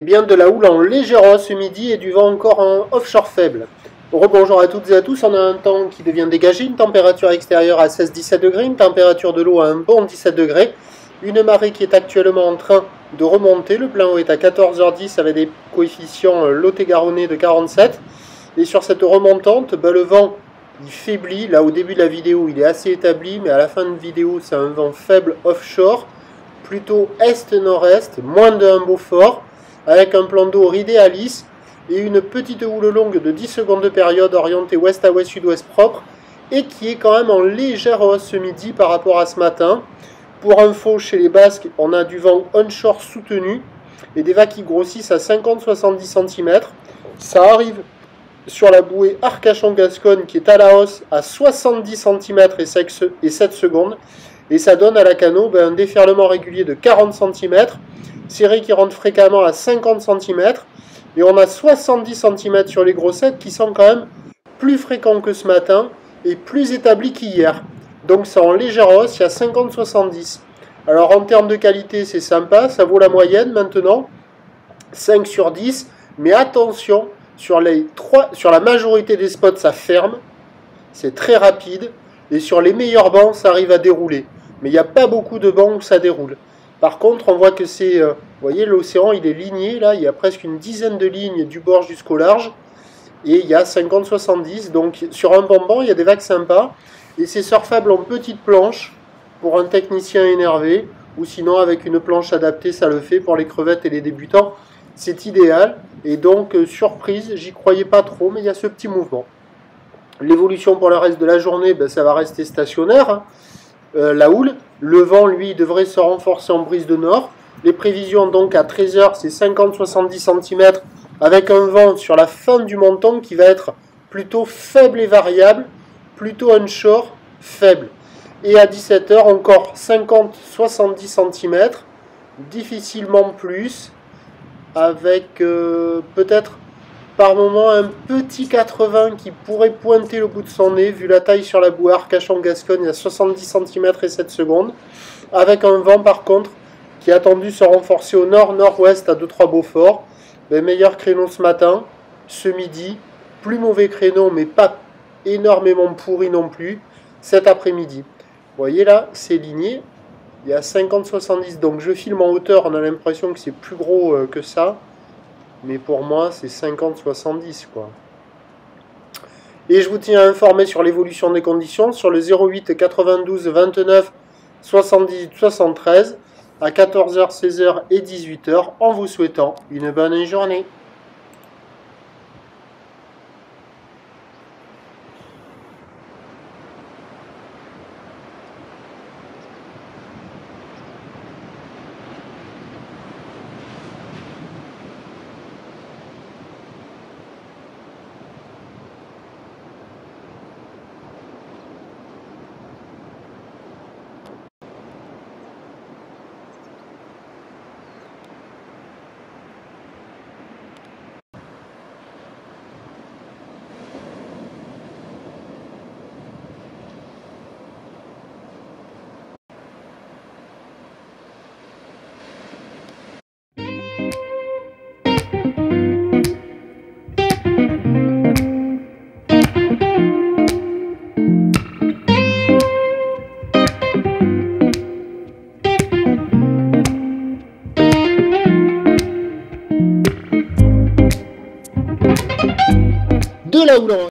Bien de la houle en légère hausse ce midi et du vent encore en offshore faible. Rebonjour à toutes et à tous, on a un temps qui devient dégagé, une température extérieure à 16-17 degrés, une température de l'eau à un bon 17 degrés, une marée qui est actuellement en train de remonter, le plein eau est à 14h10 avec des coefficients Lot-et-Garonnais de 47, et sur cette remontante, le vent il faiblit, là au début de la vidéo il est assez établi, mais à la fin de la vidéo c'est un vent faible offshore, plutôt est-nord-est, moins de 1 Beaufort, avec un plan d'eau ridé à lisse et une petite houle longue de 10 secondes de période orientée ouest à ouest sud-ouest propre et qui est quand même en légère hausse ce midi par rapport à ce matin. Pour info, chez les Basques, on a du vent onshore soutenu et des vagues qui grossissent à 50-70 cm. Ça arrive sur la bouée Arcachon-Gascogne qui est à la hausse à 70 cm et 7 secondes. Et ça donne à la Cano un déferlement régulier de 40 cm, ciré qui rentre fréquemment à 50 cm, et on a 70 cm sur les grossettes qui sont quand même plus fréquents que ce matin et plus établis qu'hier. Donc c'est en légère hausse, il y a 50-70. Alors en termes de qualité, c'est sympa, ça vaut la moyenne maintenant, 5 sur 10, mais attention, sur la majorité des spots, ça ferme, c'est très rapide, et sur les meilleurs bancs, ça arrive à dérouler. Mais il n'y a pas beaucoup de bancs où ça déroule. Par contre, on voit que c'est, vous voyez, l'océan, il est ligné, là, il y a presque une dizaine de lignes du bord jusqu'au large, et il y a 50-70, donc sur un bon banc, il y a des vagues sympas, et c'est surfable en petite planche, pour un technicien énervé, ou sinon avec une planche adaptée, ça le fait, pour les crevettes et les débutants, c'est idéal, et donc, surprise, j'y croyais pas trop, mais il y a ce petit mouvement. L'évolution pour le reste de la journée, ça va rester stationnaire, hein. La houle, le vent lui devrait se renforcer en brise de nord. Les prévisions donc à 13h c'est 50-70 cm avec un vent sur la fin du montant qui va être plutôt faible et variable, plutôt onshore faible. Et à 17h encore 50-70 cm, difficilement plus, avec peut-être par moment un petit 80 qui pourrait pointer le bout de son nez, vu la taille sur la bouée Arcachon-Gascogne à 70 cm et 7 secondes, avec un vent par contre qui est attendu se renforcer au nord-nord-ouest à 2-3 Beaufort. Meilleur créneau ce matin, ce midi, plus mauvais créneau mais pas énormément pourri non plus, cet après-midi. Vous voyez là, c'est ligné, il y a 50-70, donc je filme en hauteur, on a l'impression que c'est plus gros que ça. Mais pour moi, c'est 50-70, quoi. Et je vous tiens à informer sur l'évolution des conditions sur le 08 92 29 78 73 à 14h, 16h et 18h en vous souhaitant une bonne journée. De la houle